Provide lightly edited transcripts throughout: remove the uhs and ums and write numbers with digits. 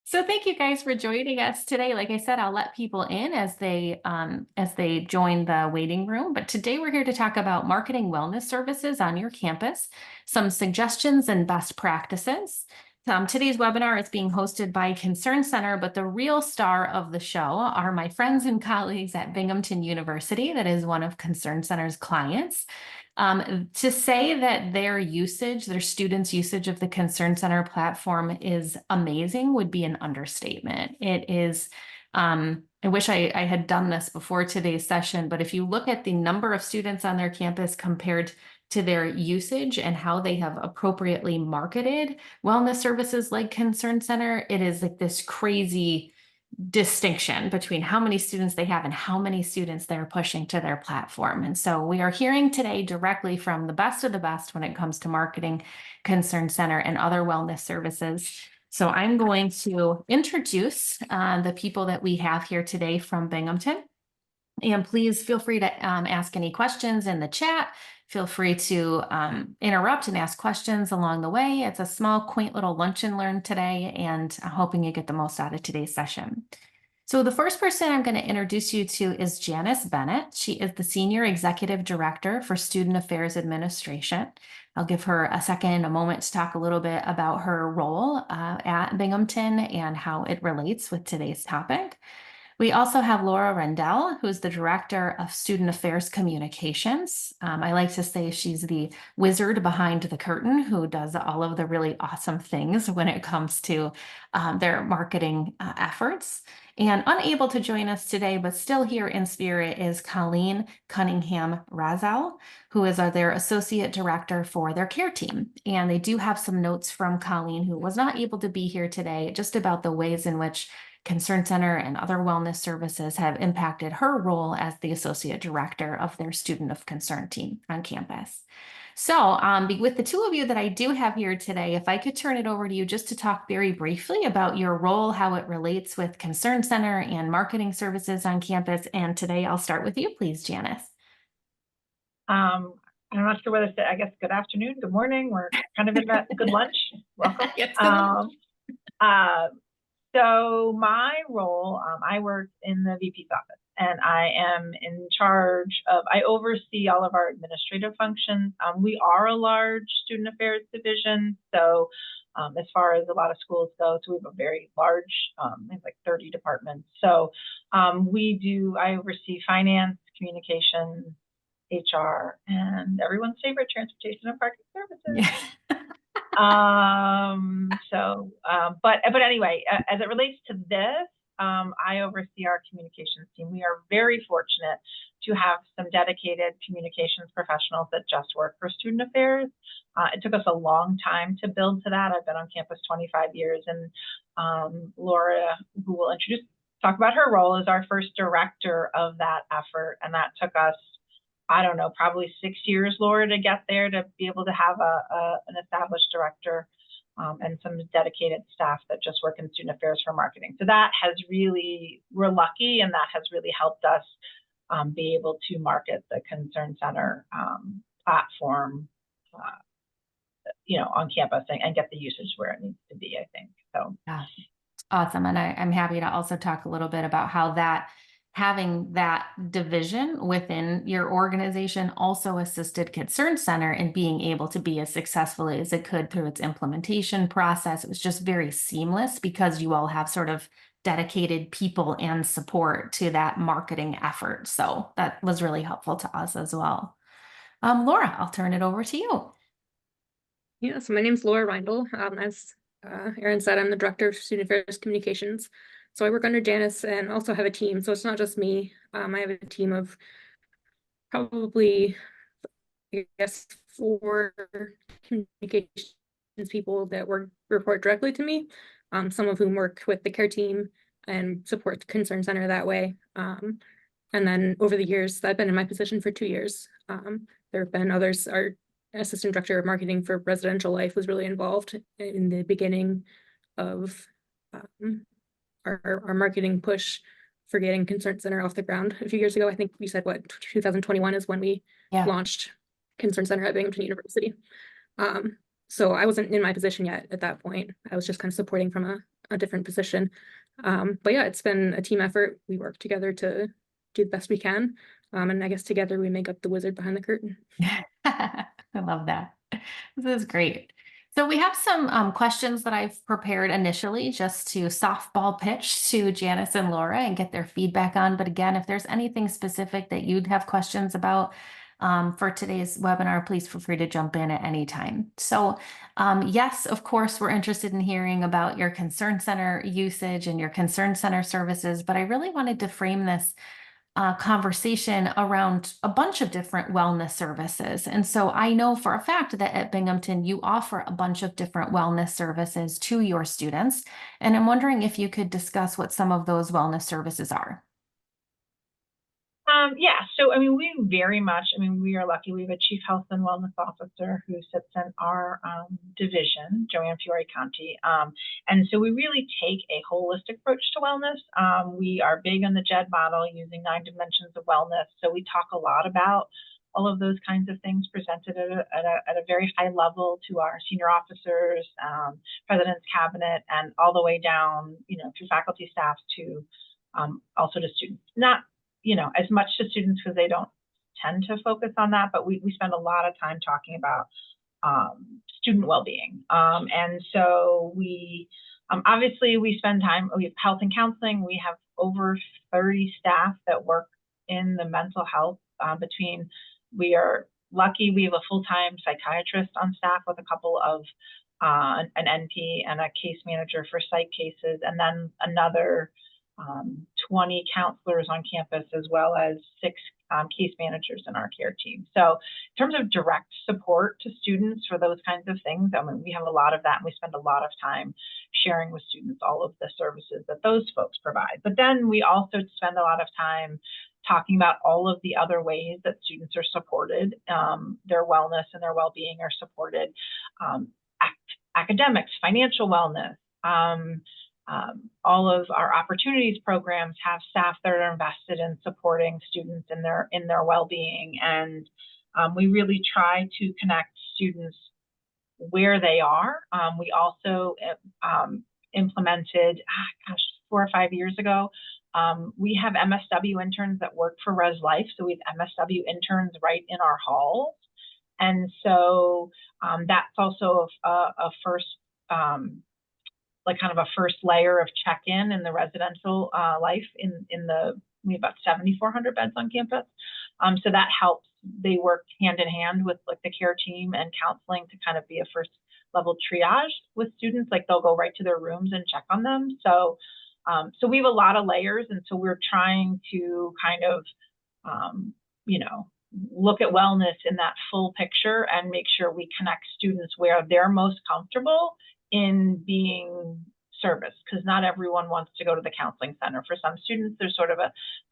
So thank you guys for joining us today. Like I said, I'll let people in as they join the waiting room. But today we're here to talk about marketing wellness services on your campus, some suggestions and best practices. Today's webinar is being hosted by ConcernCenter, but the real star of the show are my friends and colleagues at Binghamton University, that is one of ConcernCenter's clients. To say that their students' usage of the ConcernCenter platform is amazing would be an understatement. It is, I wish I had done this before today's session, but if you look at the number of students on their campus compared to their usage and how they have appropriately marketed wellness services like ConcernCenter, it is like this crazy distinction between how many students they have and how many students they're pushing to their platform. And so we are hearing today directly from the best of the best when it comes to marketing ConcernCenter and other wellness services. So I'm going to introduce the people that we have here today from Binghamton. And please feel free to ask any questions in the chat. Feel free to interrupt and ask questions along the way. It's a small, quaint little lunch and learn today, and I'm hoping you get the most out of today's session. So the first person I'm going to introduce you to is Janice Bennett. She is the Senior Executive Director for Student Affairs Administration. I'll give her a moment to talk a little bit about her role at Binghamton and how it relates with today's topic. We also have Laura Rendell, who's the Director of Student Affairs Communications. I like to say she's the wizard behind the curtain who does all of the really awesome things when it comes to their marketing efforts. And unable to join us today, but still here in spirit, is Colleen Cunningham Razal, who is their Associate Director for their care team. And they do have some notes from Colleen, who was not able to be here today, just about the ways in which ConcernCenter and other wellness services have impacted her role as the Associate Director of their Student of Concern team on campus. So with the two of you that I do have here today, if I could turn it over to you just to talk very briefly about your role, how it relates with ConcernCenter and marketing services on campus. And today I'll start with you, please, Janice. I'm not sure whether to say, I guess, good afternoon, good morning. We're kind of in that good lunch. Welcome. Yes, so my role, I work in the VP's office, and I am in charge of, I oversee all of our administrative functions. We are a large student affairs division, so as far as a lot of schools go, so we have a very large, it's like 30 departments. So I oversee finance, communications, HR, and everyone's favorite, transportation and parking services. Yeah. But anyway, as it relates to this, I oversee our communications team. We are very fortunate to have some dedicated communications professionals that just work for student affairs. It took us a long time to build to that. I've been on campus 25 years, and Laura, who will talk about her role, is our first director of that effort, and that took us, I don't know, probably 6 years, Laura, to get there, to be able to have an established director and some dedicated staff that just work in student affairs for marketing. So that has really, we're lucky, and that has really helped us be able to market the ConcernCenter platform, on campus and get the usage where it needs to be, I think. So yeah, awesome. And I'm happy to also talk a little bit about how having that division within your organization also assisted ConcernCenter in being able to be as successful as it could through its implementation process. It was just very seamless because you all have sort of dedicated people and support to that marketing effort. So that was really helpful to us as well. Laura, I'll turn it over to you. Yeah, so my name's Laura Reindl. As Erin said, I'm the Director of Student Affairs Communications. So I work under Janice and also have a team. So it's not just me. I have a team of probably, I guess, 4 communications people that report directly to me. Some of whom work with the care team and support the ConcernCenter that way. And then over the years, I've been in my position for 2 years. There have been others. Our Assistant Director of Marketing for Residential Life was really involved in the beginning of our marketing push for getting ConcernCenter off the ground a few years ago. I think we said, 2021 is when we launched ConcernCenter at Binghamton University. So I wasn't in my position yet at that point. I was just kind of supporting from a different position. But yeah, it's been a team effort. We work together to do the best we can. And I guess together we make up the wizard behind the curtain. I love that. This is great. So we have some questions that I've prepared initially just to softball pitch to Janice and Laura and get their feedback on. But again, if there's anything specific that you'd have questions about for today's webinar, please feel free to jump in at any time. So yes, of course, we're interested in hearing about your ConcernCenter usage and your ConcernCenter services, but I really wanted to frame this conversation around a bunch of different wellness services. And so I know for a fact that at Binghamton, you offer a bunch of different wellness services to your students. And I'm wondering if you could discuss what some of those wellness services are. Yeah, so I mean, we very much, I mean, we are lucky. We have a chief health and wellness officer who sits in our division, Joanne Fiore-Conti. And so we really take a holistic approach to wellness. We are big on the JED model using 9 dimensions of wellness. So we talk a lot about all of those kinds of things presented at a very high level to our senior officers, president's cabinet, and all the way down, you know, through faculty staff to also to students. Not, you know, as much to students because they don't tend to focus on that, but we spend a lot of time talking about student well-being. And so we, obviously we spend time, we have health and counseling. We have over 30 staff that work in the mental health between, we are lucky, we have a full-time psychiatrist on staff with a couple of, an NP and a case manager for psych cases, and then another 20 counselors on campus, as well as 6 case managers in our care team. So in terms of direct support to students for those kinds of things, I mean, we have a lot of that, and we spend a lot of time sharing with students all of the services that those folks provide. But then we also spend a lot of time talking about all of the other ways that students are supported, their wellness and their well-being are supported, academics, financial wellness, all of our opportunities programs have staff that are invested in supporting students in their well-being, and we really try to connect students where they are. We also implemented, 4 or 5 years ago, we have MSW interns that work for Res Life, so we have MSW interns right in our halls, and so that's also a first like kind of a first layer of check-in in the residential life we have about 7,400 beds on campus. So that helps. They work hand in hand with like the care team and counseling to kind of be a first level triage with students. Like they'll go right to their rooms and check on them. So, so we have a lot of layers. And so we're trying to kind of, you know, look at wellness in that full picture and make sure we connect students where they're most comfortable in being serviced, because not everyone wants to go to the counseling center. For some students, there's sort of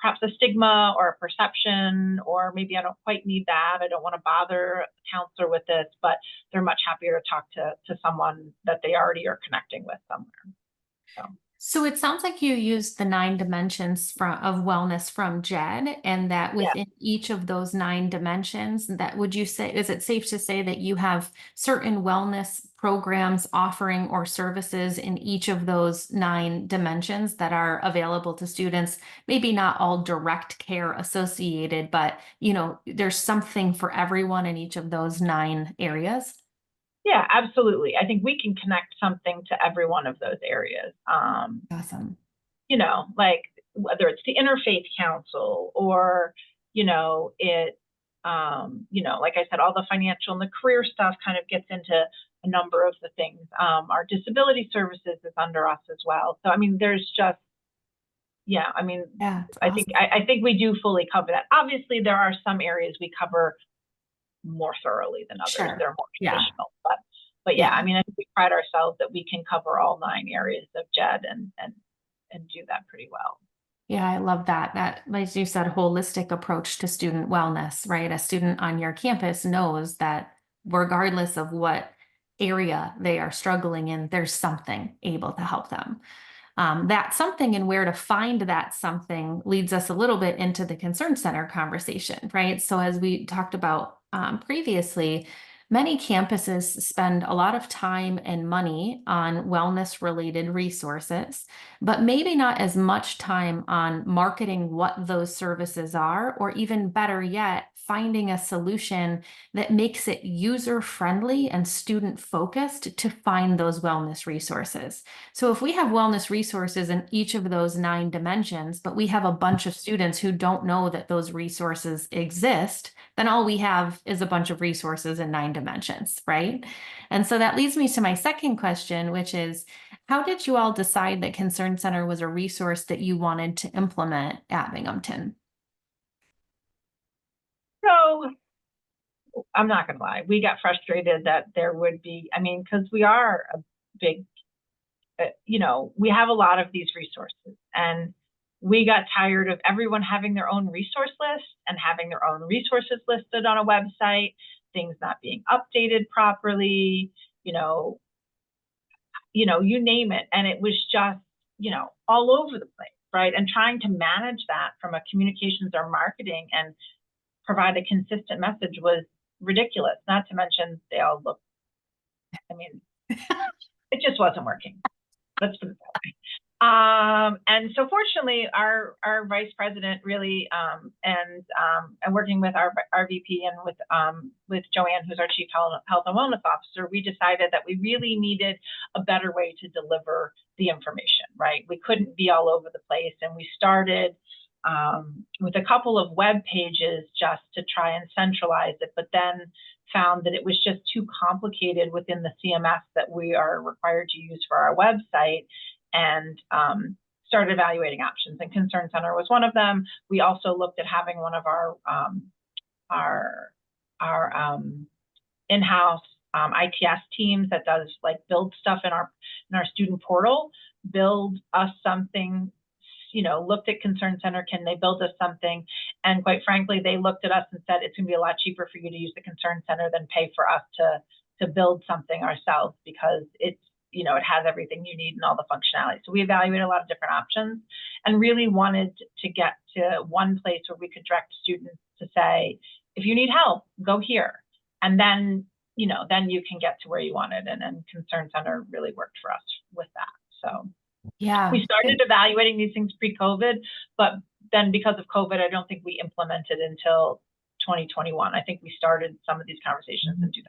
perhaps a stigma or a perception, or maybe I don't quite need that. I don't want to bother a counselor with this, but they're much happier to talk to someone that they already are connecting with somewhere. So it sounds like you use the 9 dimensions of wellness from JED, and that within each of those 9 dimensions, that would you say, is it safe to say that you have certain wellness programs offering or services in each of those 9 dimensions that are available to students? Maybe not all direct care associated, but you know, there's something for everyone in each of those 9 areas. Yeah, absolutely. I think we can connect something to every one of those areas. Awesome. You know, like whether it's the interfaith council or, you know, you know, like I said, all the financial and the career stuff kind of gets into a number of the things. Our disability services is under us as well. So, I mean, there's just, yeah, I mean, Yeah, awesome. I think we do fully cover that. Obviously, there are some areas we cover more thoroughly than others. Sure. They're more traditional, but yeah, I mean, I think we pride ourselves that we can cover all 9 areas of JED and do that pretty well. Yeah, I love that. That, like you said, holistic approach to student wellness, right? A student on your campus knows that regardless of what area they are struggling in, there's something able to help them. That something and where to find that something leads us a little bit into the ConcernCenter conversation, right? So as we talked about previously, Many campuses spend a lot of time and money on wellness related resources, but maybe not as much time on marketing what those services are, or even better yet, finding a solution that makes it user friendly and student focused to find those wellness resources. So if we have wellness resources in each of those 9 dimensions, but we have a bunch of students who don't know that those resources exist, then all we have is a bunch of resources in 9 dimensions, right? And so that leads me to my second question, which is, how did you all decide that ConcernCenter was a resource that you wanted to implement at Binghamton? So I'm not going to lie, we got frustrated that there would be, I mean, because we are a big, we have a lot of these resources, and we got tired of everyone having their own resource list and having their own resources listed on a website, things not being updated properly, you name it. And it was just, all over the place, right? And trying to manage that from a communications or marketing and provide a consistent message was ridiculous. Not to mention they all look, I mean, it just wasn't working. Let's put it that way. And so fortunately, our vice president really, and working with our VP and with Joanne, who's our chief health and wellness officer, we decided that we really needed a better way to deliver the information, right? We couldn't be all over the place. And we started with a couple of web pages just to try and centralize it, but then found that it was just too complicated within the CMS that we are required to use for our website, and started evaluating options. And ConcernCenter was one of them. We also looked at having one of our in-house ITS teams that does like build stuff in our student portal, build us something. Looked at ConcernCenter, can they build us something? And quite frankly, they looked at us and said, it's gonna be a lot cheaper for you to use the ConcernCenter than pay for us to build something ourselves, because it's, it has everything you need and all the functionality. So we evaluated a lot of different options and really wanted to get to one place where we could direct students to say, if you need help, go here. And then, then you can get to where you wanted. And then ConcernCenter really worked for us with that. So Yeah. we started evaluating these things pre-COVID, but then because of COVID, I don't think we implemented until 2021. I think we started some of these conversations in 2019.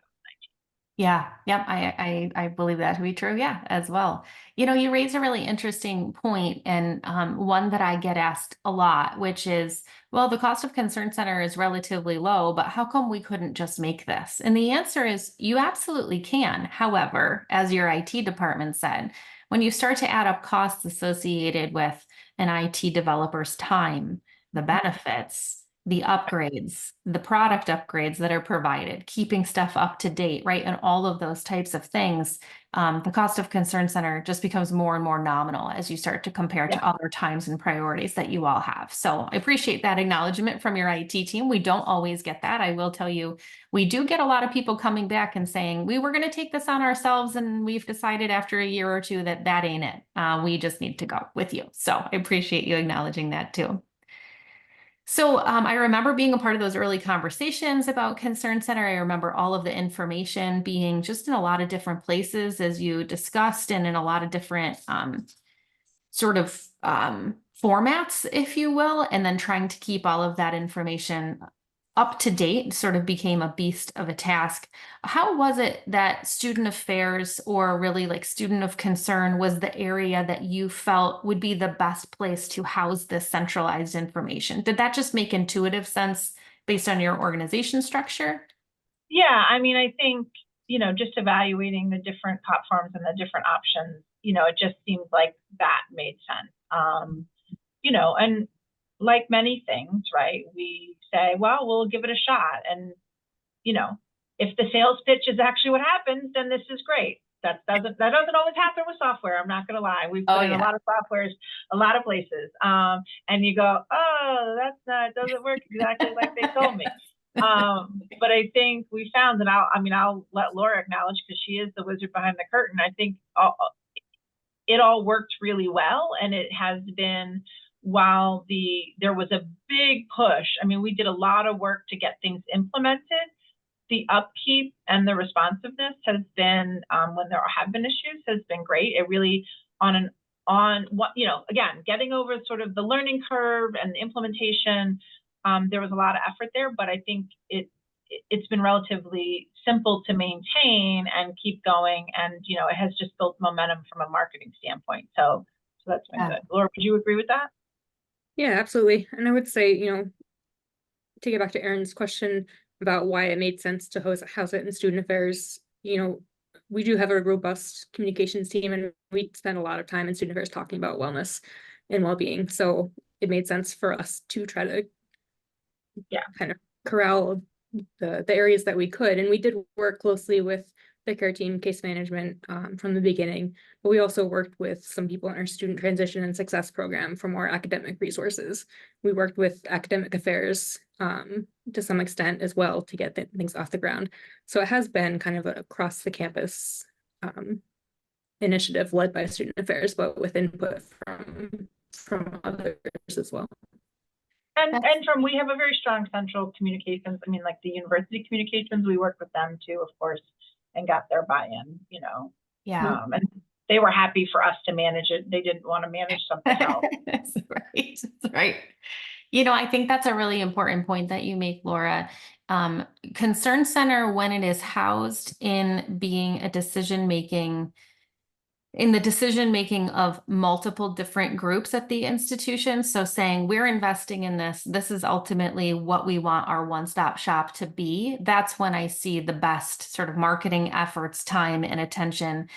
Yeah, yep, I believe that to be true, yeah, as well. You raise a really interesting point, and one that I get asked a lot, which is, well, the cost of ConcernCenter is relatively low, but how come we couldn't just make this? And the answer is you absolutely can. However, as your IT department said, when you start to add up costs associated with an IT developer's time, the benefits, the upgrades, the product upgrades that are provided, keeping stuff up to date, right? And all of those types of things, the cost of ConcernCenter just becomes more and more nominal as you start to compare to other times and priorities that you all have. So I appreciate that acknowledgement from your IT team. We don't always get that. I will tell you, we do get a lot of people coming back and saying, we were going to take this on ourselves, and we've decided after a year or two that that ain't it. We just need to go with you. So I appreciate you acknowledging that too. So I remember being a part of those early conversations about ConcernCenter. I remember all of the information being just in a lot of different places, as you discussed, and in a lot of different sort of formats, if you will, and then trying to keep all of that information up to date sort of became a beast of a task. How was it that student affairs, or really like student of concern, was the area that you felt would be the best place to house this centralized information? Did that just make intuitive sense based on your organization structure? Yeah, I mean, I think, just evaluating the different platforms and the different options, it just seems like that made sense. And like many things, right, we say, well, we'll give it a shot. And, if the sales pitch is actually what happens, then this is great. That doesn't always happen with software. I'm not going to lie. We've put in a lot of softwares, a lot of places. And you go, oh, it doesn't work exactly like they told me. But I think we found that I'll let Laura acknowledge, because she is the wizard behind the curtain. I think it all worked really well. And it has been, while there was a big push. I mean, we did a lot of work to get things implemented. the upkeep and the responsiveness has been, when there have been issues, has been great. It really, on what, you know, again, getting over sort of the learning curve and the implementation, there was a lot of effort there, but I think it's been relatively simple to maintain and keep going. And, you know, it has just built momentum from a marketing standpoint. So that's been good. Laura, would you agree with that? Yeah, absolutely. And I would say, you know, to get back to Erin's question about why it made sense to house it in student affairs, you know, we do have a robust communications team, and we spend a lot of time in student affairs talking about wellness and well-being. So it made sense for us to try to kind of corral the areas that we could. And we did work closely with the care team, case management, from the beginning, but we also worked with some people in our student transition and success program for more academic resources. We worked with academic affairs to some extent as well to get things off the ground. So it has been kind of a across the campus initiative led by student affairs, but with input from others as well. And we have a very strong central communications. I mean, like the university communications, we work with them too, of course, and got their buy-in, you know. Yeah. And they were happy for us to manage it. They didn't want to manage something else. That's right. That's right. You know, I think that's a really important point that you make, Laura. ConcernCenter, when it is housed in being a decision-making of multiple different groups at the institution. So saying we're investing in this is ultimately what we want our one-stop shop to be. That's when I see the best sort of marketing efforts, time, and attention.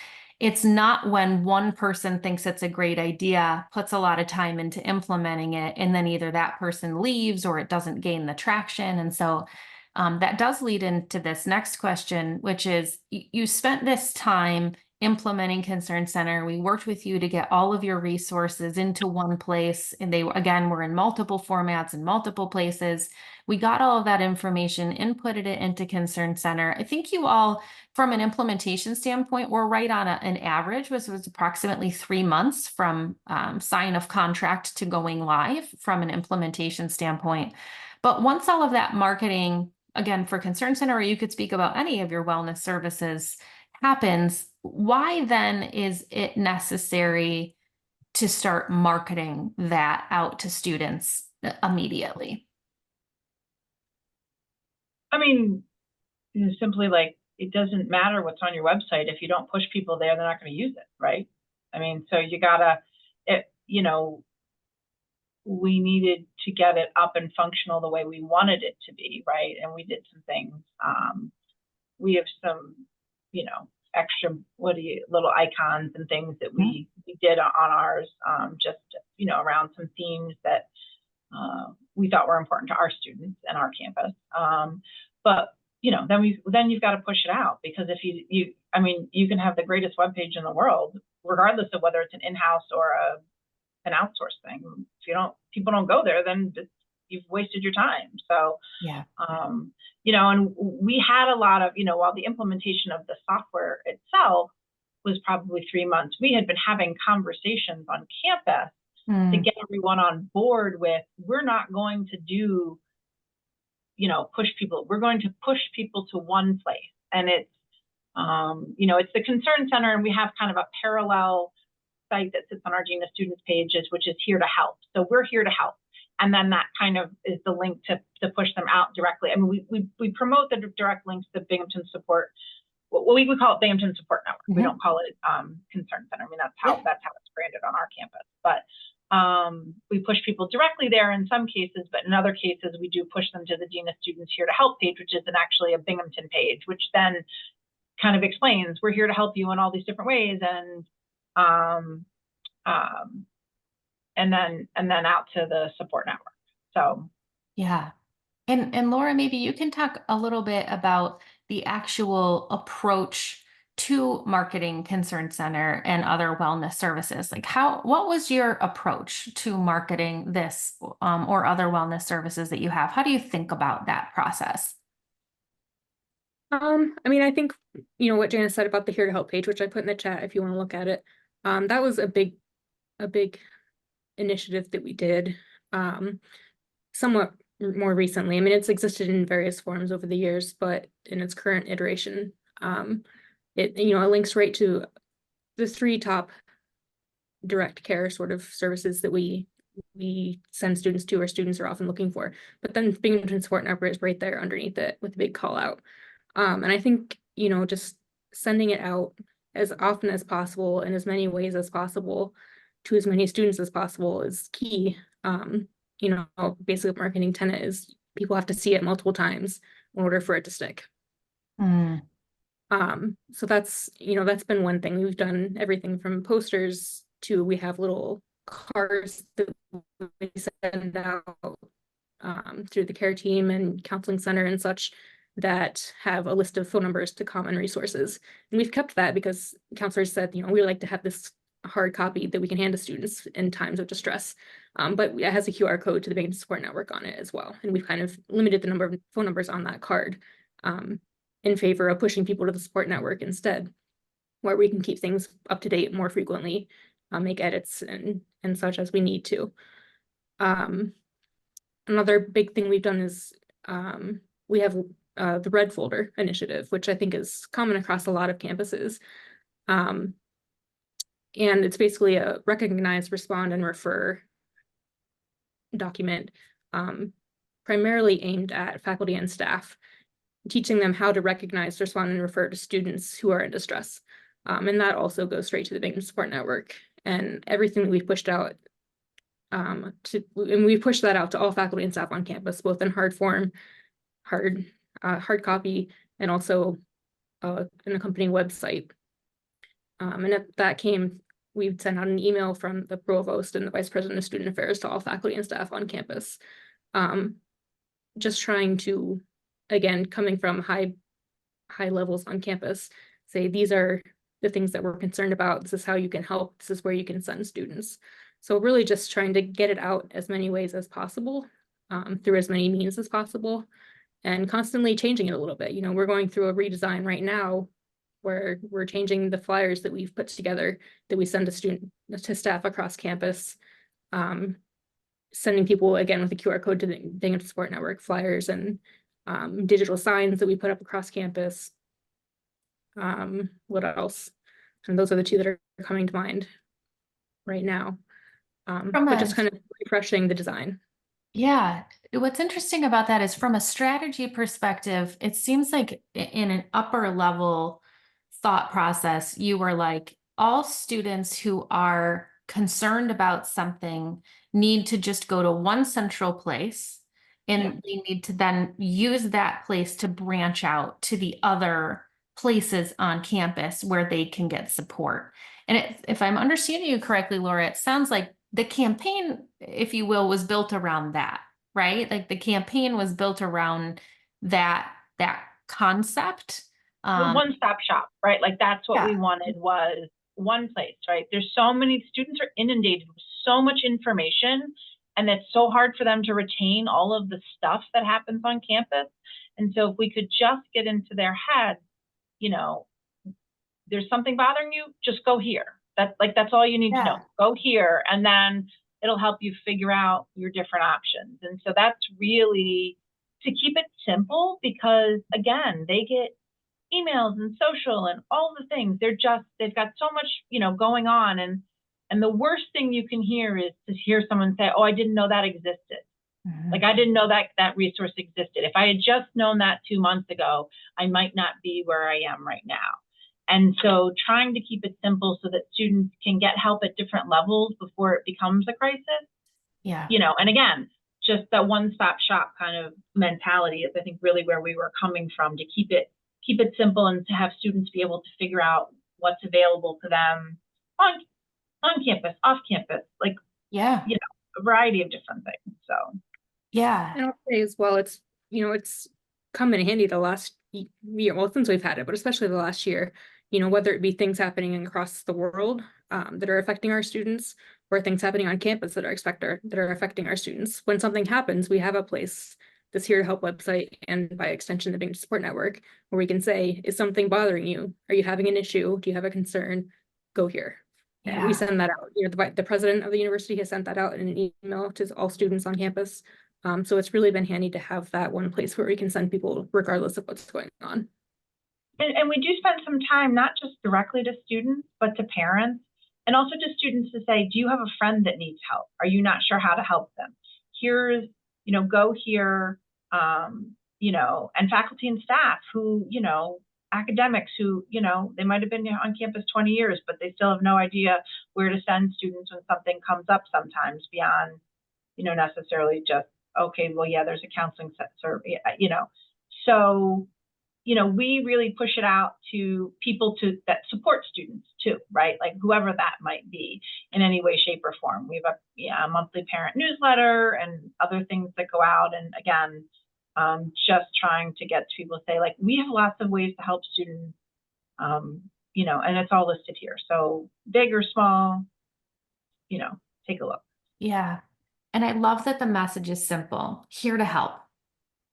It's not when one person thinks it's a great idea, puts a lot of time into implementing it, and then either that person leaves or it doesn't gain the traction. And so that does lead into this next question, which is you spent this time implementing ConcernCenter. We worked with you to get all of your resources into one place. And they, again, were in multiple formats in multiple places. We got all of that information, inputted it into ConcernCenter. I think you all, from an implementation standpoint, were right on an average, which was approximately 3 months from sign of contract to going live from an implementation standpoint. But once all of that marketing, again, for ConcernCenter, or you could speak about any of your wellness services, happens, why then is it necessary to start marketing that out to students immediately? I mean, it's simply like, it doesn't matter what's on your website. If you don't push people there, they're not going to use it, right? I mean, so you gotta, you know, we needed to get it up and functional the way we wanted it to be, right? And we did some things. We have some, you know, extra little icons and things that we did on ours, just, you know, around some themes that we thought were important to our students and our campus. But you know, then you've got to push it out, because if I mean, you can have the greatest webpage in the world, regardless of whether it's an in-house or an outsourced thing. If people don't go there, then you've wasted your time. So yeah. You know, and we had a lot of, you know, while the implementation of the software itself was probably 3 months, we had been having conversations on campus to get everyone on board with, we're not going to do, you know, push people. We're going to push people to one place. And it's, you know, it's the ConcernCenter, and we have kind of a parallel site that sits on our Gina Students pages, which is Here to Help. So we're here to help. And then that kind of is the link to push them out directly. I mean, we promote the direct links to Binghamton Support. Well, we call it Binghamton Support Network. We don't call it ConcernCenter. I mean, that's how it's branded on our campus. But we push people directly there in some cases, but in other cases, we do push them to the Gina Students Here to Help page, which is actually a Binghamton page, which then kind of explains, we're here to help you in all these different ways. And then out to the support network. So yeah. And Laura, maybe you can talk a little bit about the actual approach to marketing ConcernCenter and other wellness services. Like what was your approach to marketing this or other wellness services that you have? How do you think about that process? I mean, I think, you know, what Janice said about the Here to Help page, which I put in the chat if you want to look at it. That was a big initiative that we did, somewhat more recently. I mean, it's existed in various forms over the years, but in its current iteration, it links right to the 3 top direct care sort of services that we send students to, or students are often looking for. But then Binghamton Support Network is right there underneath it with a big call out. And I think, just sending it out as often as possible in as many ways as possible to as many students as possible is key. Basic marketing tenet is people have to see it multiple times in order for it to stick. Mm. So that's been one thing. We've done everything from posters to we have little cards that we send out through the care team and counseling center and such that have a list of phone numbers to common resources. And we've kept that because counselors said, we like to have this hard copy that we can hand to students in times of distress. But it has a QR code to the Binghamton Support Network on it as well. And we've kind of limited the number of phone numbers on that card in favor of pushing people to the support network instead, where we can keep things up to date more frequently, make edits and such as we need to. Another big thing we've done is we have the Red Folder initiative, which I think is common across a lot of campuses. And it's basically a recognize, respond, and refer document primarily aimed at faculty and staff, teaching them how to recognize, respond, and refer to students who are in distress. And that also goes straight to the Binghamton Support Network. And everything that we've pushed out and we've pushed that out to all faculty and staff on campus, both in hard form, hard copy, and also an accompanying website. And at that came, we'd send out an email from the provost and the vice president of student affairs to all faculty and staff on campus. Just trying to, again, coming from high levels on campus, say these are the things that we're concerned about. This is how you can help. This is where you can send students. So really just trying to get it out as many ways as possible, through as many means as possible, and constantly changing it a little bit. We're going through a redesign right now where we're changing the flyers that we've put together that we send to staff across campus, sending people again with a QR code to the Binghamton Support Network flyers and digital signs that we put up across campus. What else? And those are the 2 that are coming to mind right now. But just kind of refreshing the design. Yeah. What's interesting about that is from a strategy perspective, it seems like in an upper level thought process, you were like, all students who are concerned about something need to just go to one central place, and they need to then use that place to branch out to the other places on campus where they can get support. And if I'm understanding you correctly, Laura, it sounds like the campaign, if you will, was built around that, right? Like the campaign was built around that concept. One-stop shop, right? Like that's what we wanted, was one place, right? There's so many students are inundated with so much information, and it's so hard for them to retain all of the stuff that happens on campus. And so if we could just get into their heads, there's something bothering you, just go here. That's all you need to know. Go here, and then it'll help you figure out your different options. And so that's really to keep it simple, because again, they get emails and social and all the things. They've got so much, going on. And the worst thing you can hear is to hear someone say, oh, I didn't know that existed. Mm-hmm. Like I didn't know that resource existed. If I had just known that 2 months ago, I might not be where I am right now. And so trying to keep it simple so that students can get help at different levels before it becomes a crisis. Yeah. And again, just that one-stop shop kind of mentality is, I think, really where we were coming from, to keep it simple and to have students be able to figure out what's available to them on campus, off campus, like, a variety of different things. So, yeah. And I'll say as well, it's come in handy the last year, well, since we've had it, but especially the last year, whether it be things happening across the world that are affecting our students, or things happening on campus that are affecting our students. When something happens, we have a place, this Here to Help website, and by extension, the Binghamton Support Network, where we can say, is something bothering you? Are you having an issue? Do you have a concern? Go here. Yeah. And we send that out. The president of the university has sent that out in an email to all students on campus. So it's really been handy to have that one place where we can send people regardless of what's going on. And we do spend some time, not just directly to students, but to parents and also to students to say, do you have a friend that needs help? Are you not sure how to help them? Here's, go here, and faculty and staff who, academics who, they might have been on campus 20 years, but they still have no idea where to send students when something comes up sometimes beyond, necessarily just, okay, well, yeah, there's a counseling survey, So, we really push it out to people that support students too, right? Like whoever that might be in any way, shape, or form. We have a monthly parent newsletter and other things that go out. And again, just trying to get to people to say, like, we have lots of ways to help students, and it's all listed here. So big or small, take a look. Yeah. And I love that the message is simple, here to help.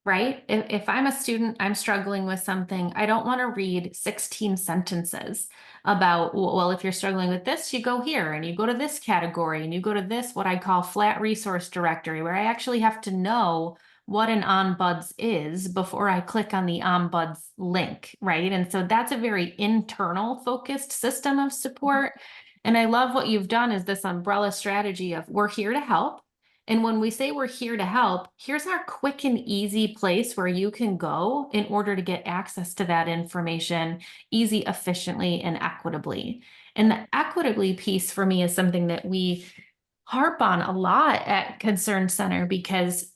Right? If I'm a student, I'm struggling with something, I don't want to read 16 sentences about, well, if you're struggling with this, you go here and you go to this category and you go to this, what I call flat resource directory, where I actually have to know what an ombuds is before I click on the ombuds link, right? And so that's a very internal focused system of support. And I love what you've done is this umbrella strategy of we're here to help. And when we say we're here to help, here's our quick and easy place where you can go in order to get access to that information easy, efficiently, and equitably. And the equitably piece for me is something that we harp on a lot at ConcernCenter because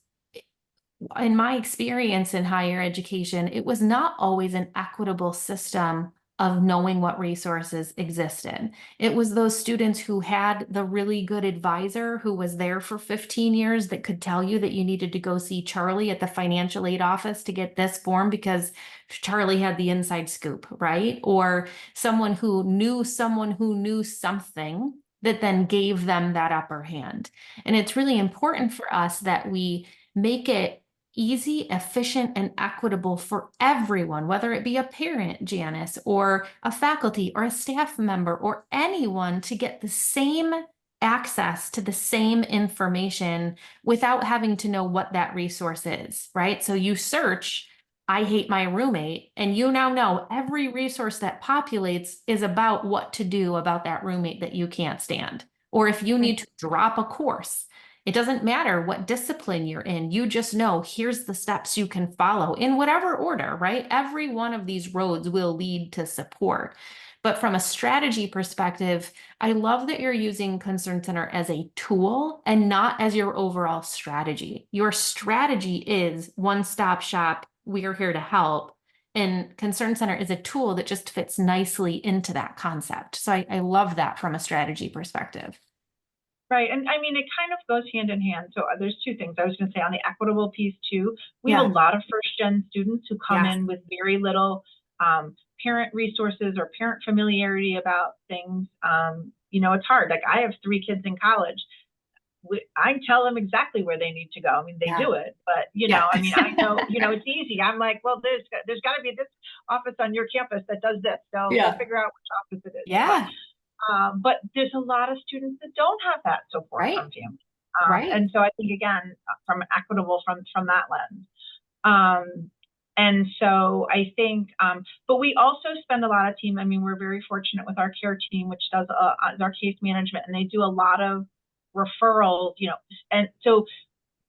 in my experience in higher education, it was not always an equitable system of knowing what resources existed. It was those students who had the really good advisor who was there for 15 years that could tell you that you needed to go see Charlie at the financial aid office to get this form because Charlie had the inside scoop, right? Or someone who knew something that then gave them that upper hand. And it's really important for us that we make it easy, efficient, and equitable for everyone, whether it be a parent, Janice, or a faculty or a staff member or anyone to get the same access to the same information without having to know what that resource is, right? So you search, I hate my roommate, and you now know every resource that populates is about what to do about that roommate that you can't stand. Or if you need to drop a course, it doesn't matter what discipline you're in. You just know here's the steps you can follow in whatever order, right? Every one of these roads will lead to support. But from a strategy perspective, I love that you're using ConcernCenter as a tool and not as your overall strategy. Your strategy is one-stop shop. We are here to help. And ConcernCenter is a tool that just fits nicely into that concept. So I love that from a strategy perspective. Right. And I mean, it kind of goes hand in hand. So there's two things I was going to say on the equitable piece too. We have a lot of first gen students who come in with very little parent resources or parent familiarity about things. It's hard. Like I have 3 kids in college. I tell them exactly where they need to go. I mean, they do it, but I mean, I know, it's easy. I'm like, well, there's got to be this office on your campus that does this. So we'll figure out which office it is. Yeah. But there's a lot of students that don't have that support from family. And so I think, again, from equitable from that lens. And so I think, but we also spend a lot of time, I mean, we're very fortunate with our care team, which does our case management, and they do a lot of referrals, and so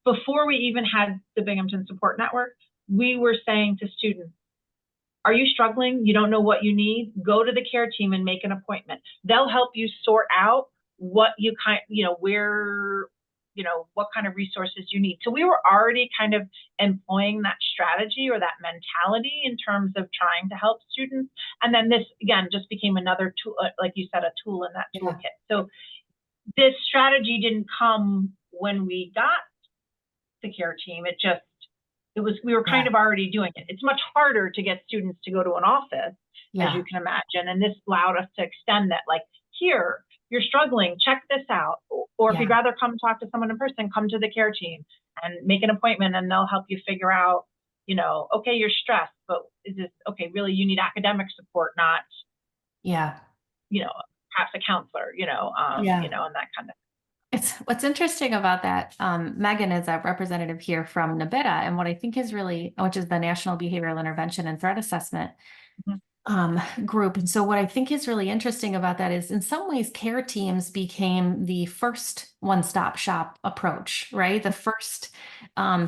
before we even had the Binghamton Support Network, we were saying to students, are you struggling? You don't know what you need? Go to the care team and make an appointment. They'll help you sort out what you where, what kind of resources you need. So we were already kind of employing that strategy or that mentality in terms of trying to help students. And then this, again, just became another tool, like you said, a tool in that toolkit. So this strategy didn't come when we got the care team. We were kind of already doing it. It's much harder to get students to go to an office, as you can imagine. And this allowed us to extend that, like, here, you're struggling, check this out. Or if you'd rather come talk to someone in person, come to the care team and make an appointment and they'll help you figure out, okay, you're stressed, but is this, okay, really you need academic support, not, perhaps a counselor, and that kind of. What's interesting about that, Megan is a representative here from NBITA, and what I think is really, which is the National Behavioral Intervention and Threat Assessment group. And so what I think is really interesting about that is in some ways care teams became the first one-stop shop approach, right? The first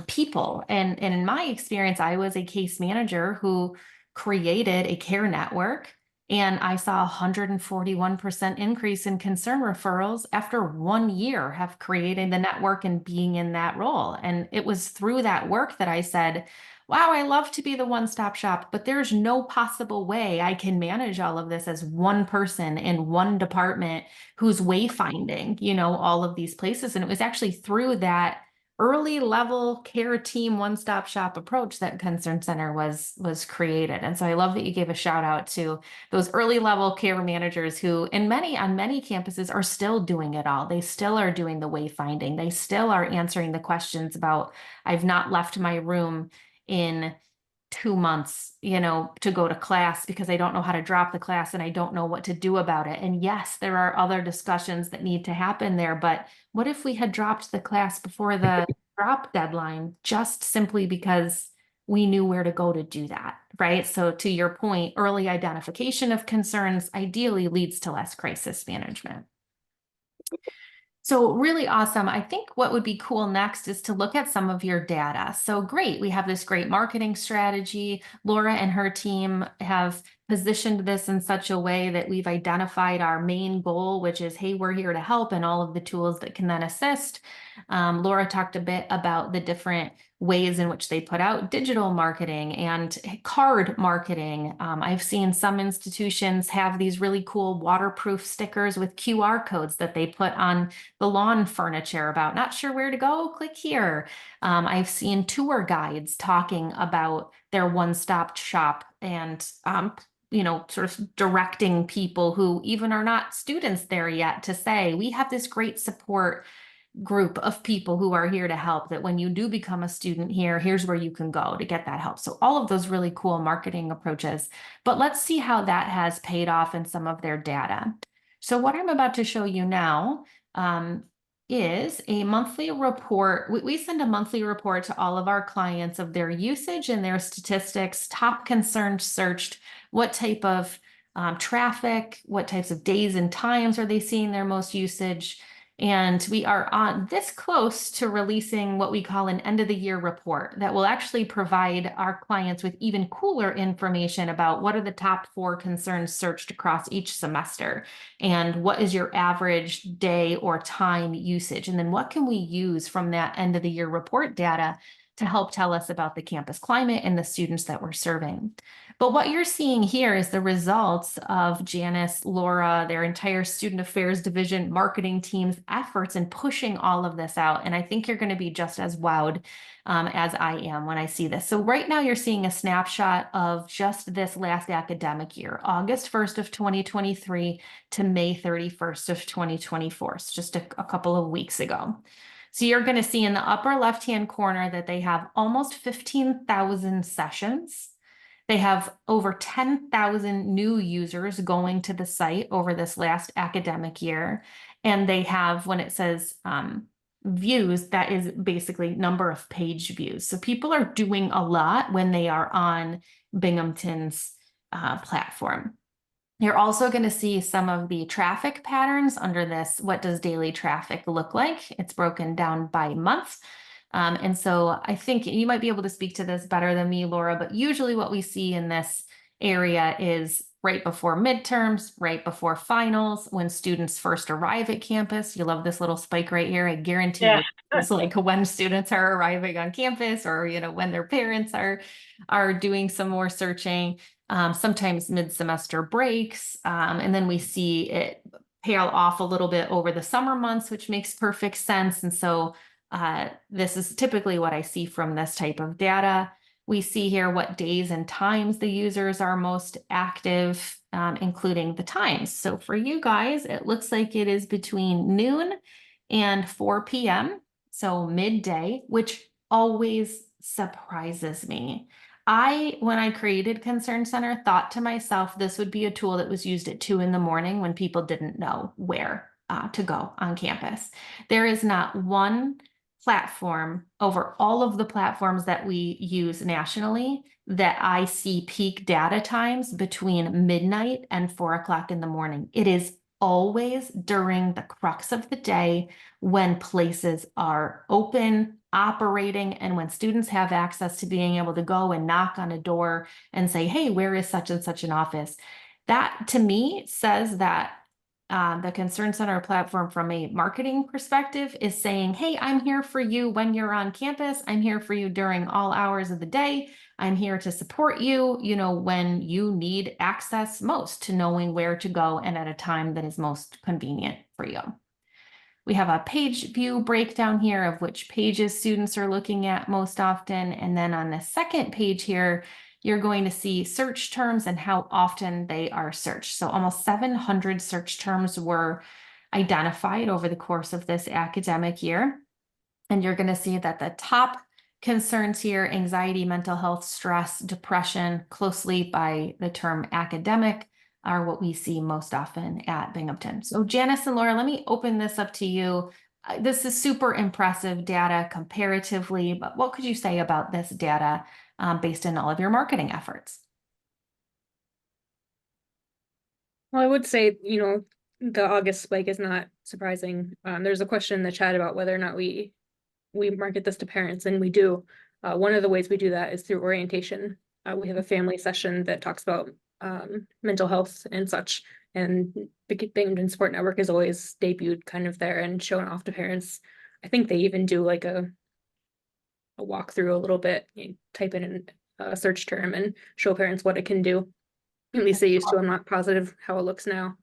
people. And in my experience, I was a case manager who created a care network. And I saw a 141% increase in concern referrals after 1 year of creating the network and being in that role. And it was through that work that I said, wow, I love to be the one-stop shop, but there's no possible way I can manage all of this as one person in one department who's wayfinding, all of these places. And it was actually through that early level care team one-stop shop approach that ConcernCenter was created. And so I love that you gave a shout out to those early level care managers who on many campuses are still doing it all. They still are doing the wayfinding. They still are answering the questions about, I've not left my room in 2 months, to go to class because I don't know how to drop the class and I don't know what to do about it. And yes, there are other discussions that need to happen there, but what if we had dropped the class before the drop deadline just simply because we knew where to go to do that, right? So to your point, early identification of concerns ideally leads to less crisis management. So really awesome. I think what would be cool next is to look at some of your data. So great, we have this great marketing strategy. Laura and her team have positioned this in such a way that we've identified our main goal, which is, hey, we're here to help, and all of the tools that can then assist. Laura talked a bit about the different ways in which they put out digital marketing and card marketing. I've seen some institutions have these really cool waterproof stickers with QR codes that they put on the lawn furniture about not sure where to go, click here. I've seen tour guides talking about their one-stop shop and sort of directing people who even are not students there yet to say, we have this great support group of people who are here to help, that when you do become a student here, here's where you can go to get that help. So all of those really cool marketing approaches, but let's see how that has paid off in some of their data. So what I'm about to show you now is a monthly report. We send a monthly report to all of our clients of their usage and their statistics, top concerns searched, what type of traffic, what types of days and times are they seeing their most usage. And we are on this close to releasing what we call an end of the year report that will actually provide our clients with even cooler information about what are the top 4 concerns searched across each semester and what is your average day or time usage. And then what can we use from that end of the year report data to help tell us about the campus climate and the students that we're serving. But what you're seeing here is the results of Janice, Laura, their entire student affairs division, marketing team's efforts in pushing all of this out. And I think you're going to be just as wowed as I am when I see this. So right now you're seeing a snapshot of just this last academic year, August 1st of 2023 to May 31st of 2024. So just a couple of weeks ago. So you're going to see in the upper left-hand corner that they have almost 15,000 sessions. They have over 10,000 new users going to the site over this last academic year. And they have, when it says views, that is basically number of page views. So people are doing a lot when they are on Binghamton's platform. You're also going to see some of the traffic patterns under this. What does daily traffic look like? It's broken down by month. And so I think you might be able to speak to this better than me, Laura, but usually what we see in this area is right before midterms, right before finals, when students first arrive at campus. You love this little spike right here. I guarantee you it's like when students are arriving on campus, or when their parents are doing some more searching. Sometimes mid-semester breaks, and then we see it tail off a little bit over the summer months, which makes perfect sense. And so this is typically what I see from this type of data. We see here what days and times the users are most active, including the times. So for you guys, it looks like it is between noon and 4 p.m., so midday, which always surprises me. When I created ConcernCenter, thought to myself, this would be a tool that was used at 2 in the morning when people didn't know where to go on campus. There is not one platform over all of the platforms that we use nationally that I see peak data times between midnight and 4 o'clock in the morning. It is always during the crux of the day when places are open, operating, and when students have access to being able to go and knock on a door and say, hey, where is such and such an office? That to me says that the ConcernCenter platform from a marketing perspective is saying, hey, I'm here for you when you're on campus. I'm here for you during all hours of the day. I'm here to support you, when you need access most to knowing where to go and at a time that is most convenient for you. We have a page view breakdown here of which pages students are looking at most often. And then on the second page here, you're going to see search terms and how often they are searched. So almost 700 search terms were identified over the course of this academic year. And you're going to see that the top concerns here, anxiety, mental health, stress, depression, closely by the term academic, are what we see most often at Binghamton. So Janice and Laura, let me open this up to you. This is super impressive data comparatively, but what could you say about this data based on all of your marketing efforts? Well, I would say, the August spike is not surprising. There's a question in the chat about whether or not we market this to parents, and we do. One of the ways we do that is through orientation. We have a family session that talks about mental health and such, and Binghamton Support Network is always debuted kind of there and shown off to parents. I think they even do like a walkthrough a little bit. You type in a search term and show parents what it can do. At least they used to. I'm not positive how it looks now.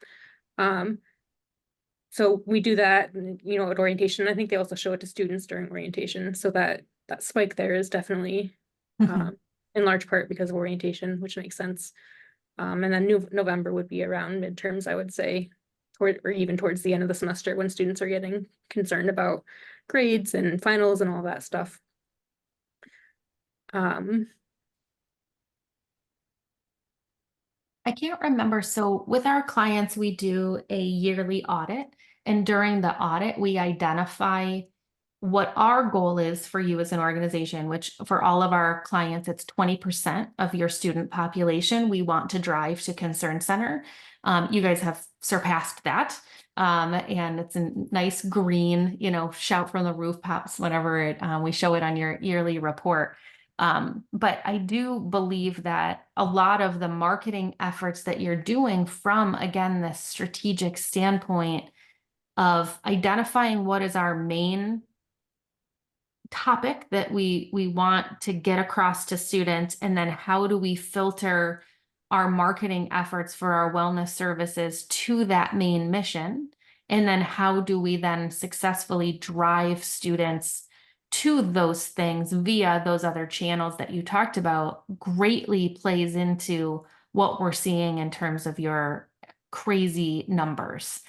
So we do that, at orientation. I think they also show it to students during orientation. So that spike there is definitely in large part because of orientation, which makes sense. And then November would be around midterms, I would say, or even towards the end of the semester when students are getting concerned about grades and finals and all that stuff. I can't remember. So with our clients, we do a yearly audit. And during the audit, we identify what our goal is for you as an organization, which for all of our clients, it's 20% of your student population we want to drive to ConcernCenter. You guys have surpassed that. And it's a nice green, shout from the rooftops whenever we show it on your yearly report. But I do believe that a lot of the marketing efforts that you're doing from, again, this strategic standpoint of identifying what is our main topic that we want to get across to students, and then how do we filter our marketing efforts for our wellness services to that main mission, and then how do we then successfully drive students to those things via those other channels that you talked about, greatly plays into what we're seeing in terms of your crazy numbers.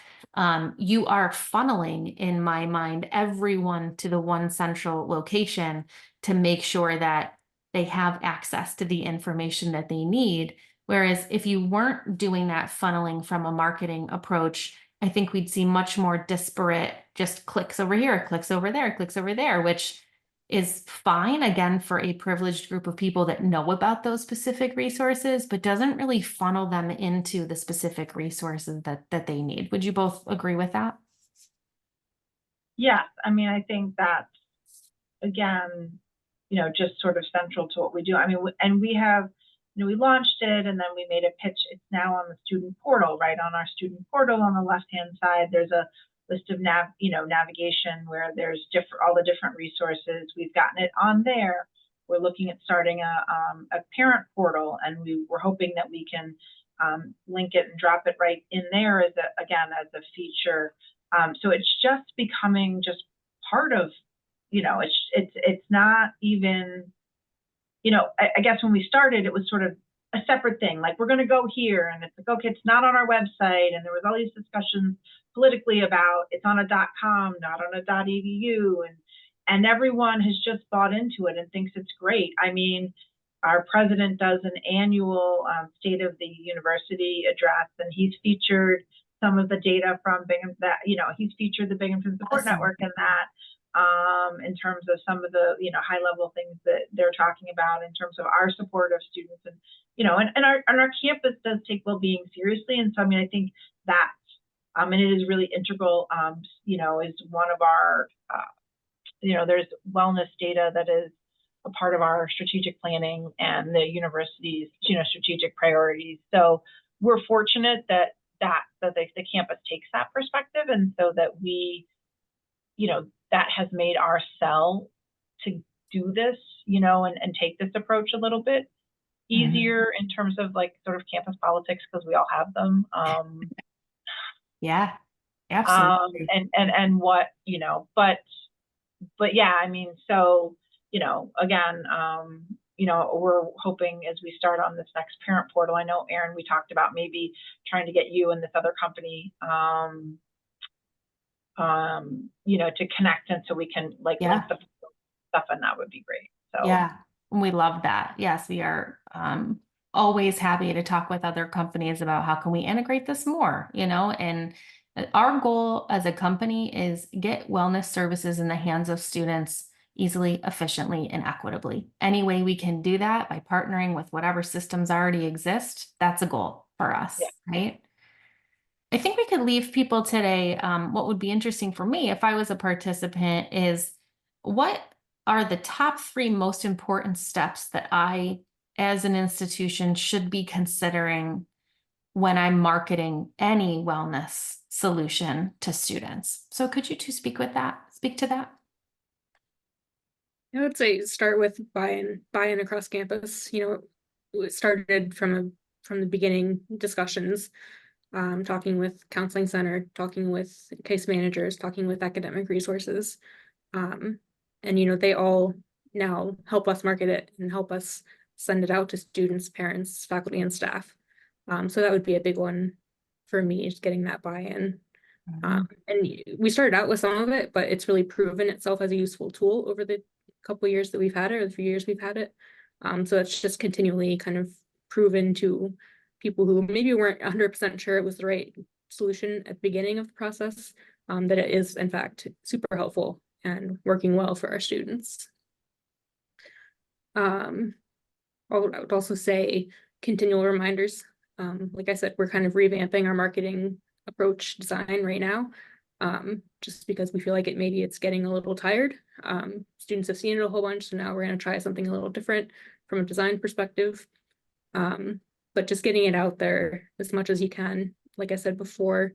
You are funneling, in my mind, everyone to the one central location to make sure that they have access to the information that they need. Whereas if you weren't doing that funneling from a marketing approach, I think we'd see much more disparate, just clicks over here, clicks over there, which is fine, again, for a privileged group of people that know about those specific resources, but doesn't really funnel them into the specific resources that they need. Would you both agree with that? Yes, I mean, I think that's, again, just sort of central to what we do. I mean, and we have, we launched it and then we made a pitch. It's now on the student portal, right? On our student portal on the left-hand side, there's a list of navigation where there's all the different resources. We've gotten it on there. We're looking at starting a parent portal, and we're hoping that we can link it and drop it right in there as a feature. So it's just becoming just part of, it's not even, I guess when we started, it was sort of a separate thing. Like, we're going to go here, and it's like, okay, it's not on our website. And there was all these discussions politically about it's on a .com, not on a .edu, and everyone has just bought into it and thinks it's great. I mean, our president does an annual State of the University address, and he's featured some of the data from Binghamton that, he's featured the Binghamton Support Awesome. Network in that, in terms of some of the, high level things that they're talking about in terms of our support of students and, and our campus does take well-being seriously. And so, I mean, I think that, and it is really integral, is one of our, there's wellness data that is a part of our strategic planning and the university's, strategic priorities. So we're fortunate that the campus takes that perspective. And so that we, that has made our sell to do this, and take this approach a little bit easier in terms of like sort of campus politics, because we all have them. Yeah, absolutely. And what, but yeah, I mean, so, again, we're hoping as we start on this next parent portal, I know, Erin, we talked about maybe trying to get you and this other company, to connect, and so we can like link the stuff, and that would be great. So yeah, we love that. Yes, we are always happy to talk with other companies about how can we integrate this more, and our goal as a company is get wellness services in the hands of students easily, efficiently, and equitably. Any way we can do that by partnering with whatever systems already exist, that's a goal for us, right? I think we could leave people today. What would be interesting for me if I was a participant is what are the top 3 most important steps that I, as an institution, should be considering when I'm marketing any wellness solution to students? So could you two speak to that? I would say start with buy-in across campus. It started from the beginning discussions, talking with ConcernCenter, talking with case managers, talking with academic resources. And they all now help us market it and help us send it out to students, parents, faculty, and staff. So that would be a big one for me, is getting that buy-in. And we started out with some of it, but it's really proven itself as a useful tool over the couple of years that we've had it, or the few years we've had it. So it's just continually kind of proven to people who maybe weren't 100% sure it was the right solution at the beginning of the process, that it is in fact super helpful and working well for our students. I would also say continual reminders. Like I said, we're kind of revamping our marketing approach design right now, just because we feel like it's getting a little tired. Students have seen it a whole bunch, so now we're going to try something a little different from a design perspective. But just getting it out there as much as you can. Like I said before,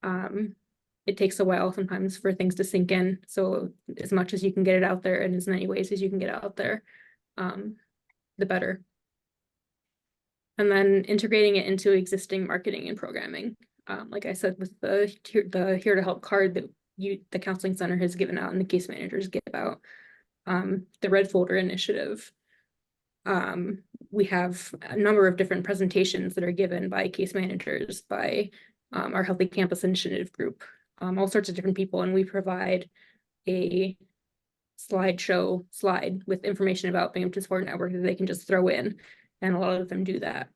it takes a while sometimes for things to sink in. So as much as you can get it out there in as many ways as you can get out there, the better. And then integrating it into existing marketing and programming. Like I said, with the Here to Help card that the Counseling Center has given out and the case managers give out, the Red Folder Initiative. We have a number of different presentations that are given by case managers, by our Healthy Campus Initiative group, all sorts of different people, and we provide a slide with information about Binghamton Support Network that they can just throw in, and a lot of them do that.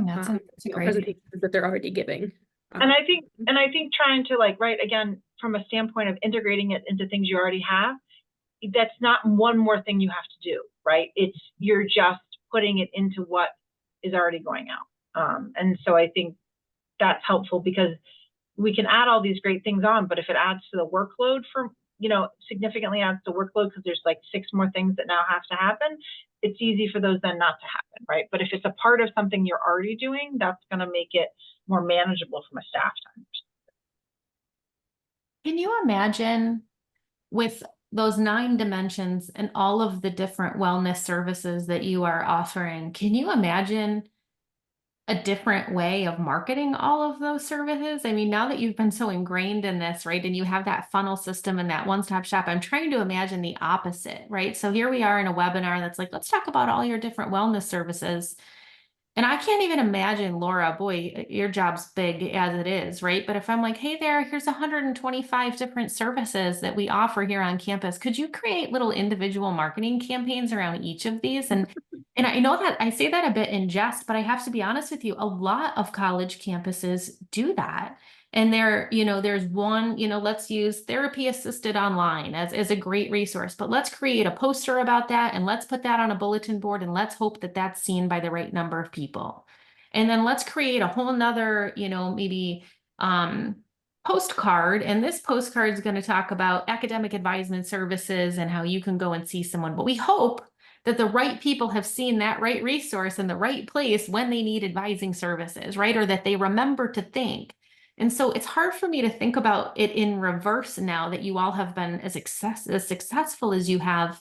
That's a great presentations that they're already giving. And I think trying to again, from a standpoint of integrating it into things you already have, that's not one more thing you have to do, right? You're just putting it into what is already going out. And so I think that's helpful, because we can add all these great things on, but if it adds to the workload significantly adds to workload, because there's 6 more things that now have to happen, it's easy for those then not to happen, right? But if it's a part of something you're already doing, that's going to make it more manageable from a staff time perspective. Can you imagine, with those 9 dimensions and all of the different wellness services that you are offering, can you imagine a different way of marketing all of those services? I mean, now that you've been so ingrained in this, right, and you have that funnel system and that one-stop shop, I'm trying to imagine the opposite, right? So here we are in a webinar that's let's talk about all your different wellness services. And I can't even imagine, Laura, boy, your job's big as it is, right? But if I'm like, hey there, here's 125 different services that we offer here on campus, could you create little individual marketing campaigns around each of these? And I know that I say that a bit in jest, but I have to be honest with you, a lot of college campuses do that. And there's one, let's use therapy assisted online as a great resource, but let's create a poster about that and let's put that on a bulletin board and let's hope that that's seen by the right number of people. And then let's create a whole nother, maybe postcard. And this postcard is going to talk about academic advisement services and how you can go and see someone. But we hope that the right people have seen that right resource in the right place when they need advising services, right? Or that they remember to think. And so it's hard for me to think about it in reverse now that you all have been as successful as you have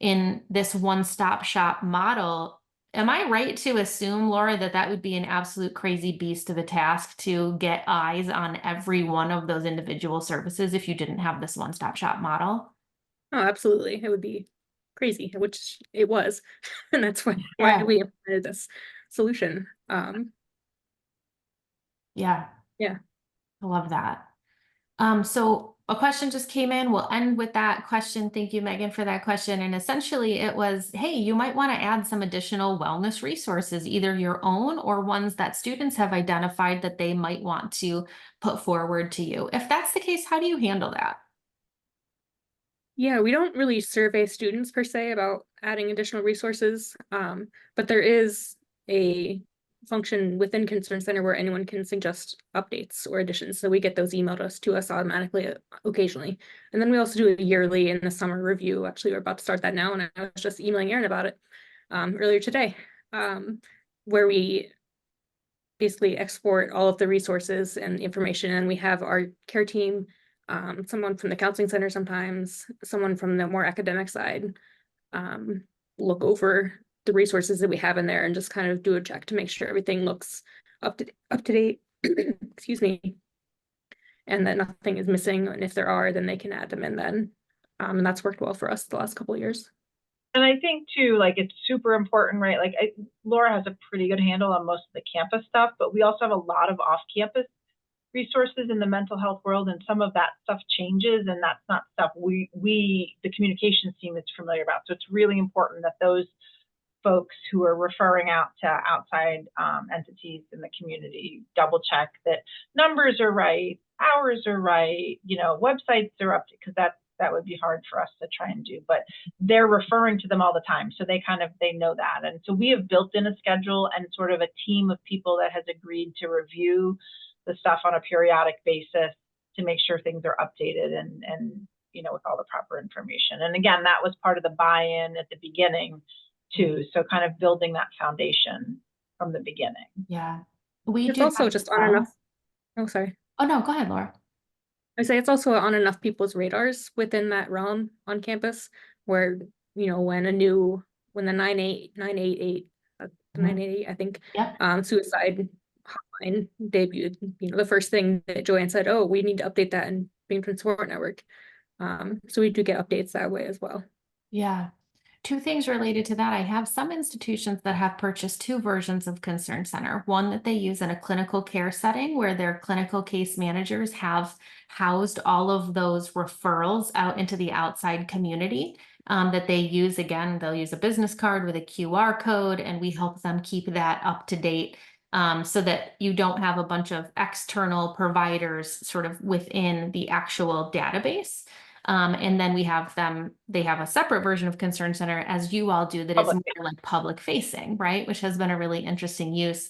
in this one-stop shop model. Am I right to assume, Laura, that that would be an absolute crazy beast of a task to get eyes on every one of those individual services if you didn't have this one-stop shop model? Oh, absolutely. It would be crazy, which it was. And that's why Yeah. we implemented this solution. Yeah. Yeah. I love that. So a question just came in. We'll end with that question. Thank you, Megan, for that question. And essentially it was, hey, you might want to add some additional wellness resources, either your own or ones that students have identified that they might want to put forward to you. If that's the case, how do you handle that? Yeah, we don't really survey students per se about adding additional resources, but there is a function within ConcernCenter where anyone can suggest updates or additions. So we get those emailed to us automatically occasionally. And then we also do a yearly and a summer review. Actually, we're about to start that now, and I was just emailing Erin about it earlier today, where we basically export all of the resources and information, and we have our care team, someone from the counseling center sometimes, someone from the more academic side, look over the resources that we have in there and just kind of do a check to make sure everything looks up to date, excuse me, and that nothing is missing. And if there are, then they can add them in then. And that's worked well for us the last couple of years. And I think too, like it's super important, right? Like Laura has a pretty good handle on most of the campus stuff, but we also have a lot of off-campus resources in the mental health world, and some of that stuff changes, and that's not stuff we the communications team is familiar about. So it's really important that those folks who are referring out to outside entities in the community double check that numbers are right, hours are right, websites are up, because that would be hard for us to try and do, but they're referring to them all the time. So they know that. And so we have built in a schedule and sort of a team of people that has agreed to review the stuff on a periodic basis to make sure things are updated and with all the proper information. And again, that was part of the buy-in at the beginning too. So kind of building that foundation from the beginning. Yeah. It's also just on enough. Oh, sorry. Oh, no, go ahead, Laura. I say it's also on enough people's radars within that realm on campus where, when the 988, I think, Yep. suicide hotline debuted, the first thing that Joanne said, oh, we need to update that in Binghamton Support Network. So we do get updates that way as well. Yeah. Two things related to that. I have some institutions that have purchased two versions of ConcernCenter. One that they use in a clinical care setting where their clinical case managers have housed all of those referrals out into the outside community that they use. Again, they'll use a business card with a QR code, and we help them keep that up to date so that you don't have a bunch of external providers sort of within the actual database. And then they have a separate version of ConcernCenter, as you all do, that is more like public facing, right? Which has been a really interesting use.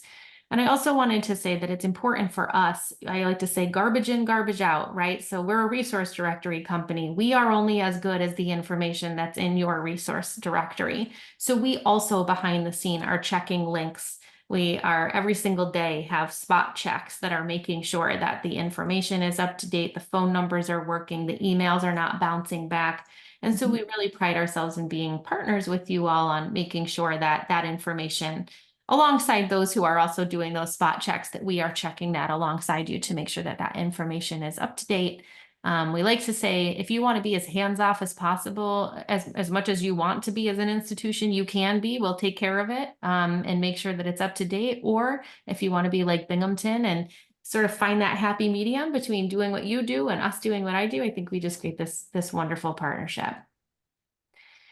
And I also wanted to say that it's important for us. I like to say garbage in, garbage out, right? So we're a resource directory company. We are only as good as the information that's in your resource directory. So we also behind the scene are checking links. We are every single day have spot checks that are making sure that the information is up to date, the phone numbers are working, the emails are not bouncing back. And so we really pride ourselves in being partners with you all on making sure that that information, alongside those who are also doing those spot checks, that we are checking that alongside you to make sure that that information is up to date We like to say, if you want to be as hands-off as possible, as much as you want to be as an institution, you can be. We'll take care of it and make sure that it's up to date. Or if you want to be like Binghamton and sort of find that happy medium between doing what you do and us doing what I do, I think we just create this wonderful partnership.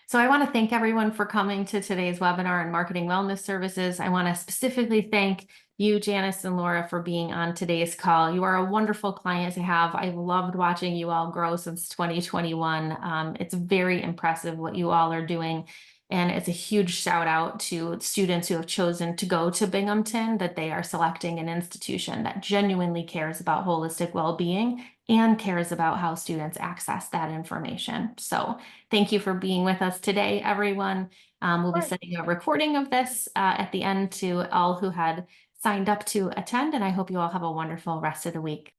So I want to thank everyone for coming to today's webinar on marketing wellness services. I want to specifically thank you, Janice and Laura, for being on today's call. You are a wonderful client to have. I've loved watching you all grow since 2021. It's very impressive what you all are doing. And it's a huge shout out to students who have chosen to go to Binghamton, that they are selecting an institution that genuinely cares about holistic well-being and cares about how students access that information. So thank you for being with us today, everyone. We'll be sending a recording of this at the end to all who had signed up to attend, and I hope you all have a wonderful rest of the week.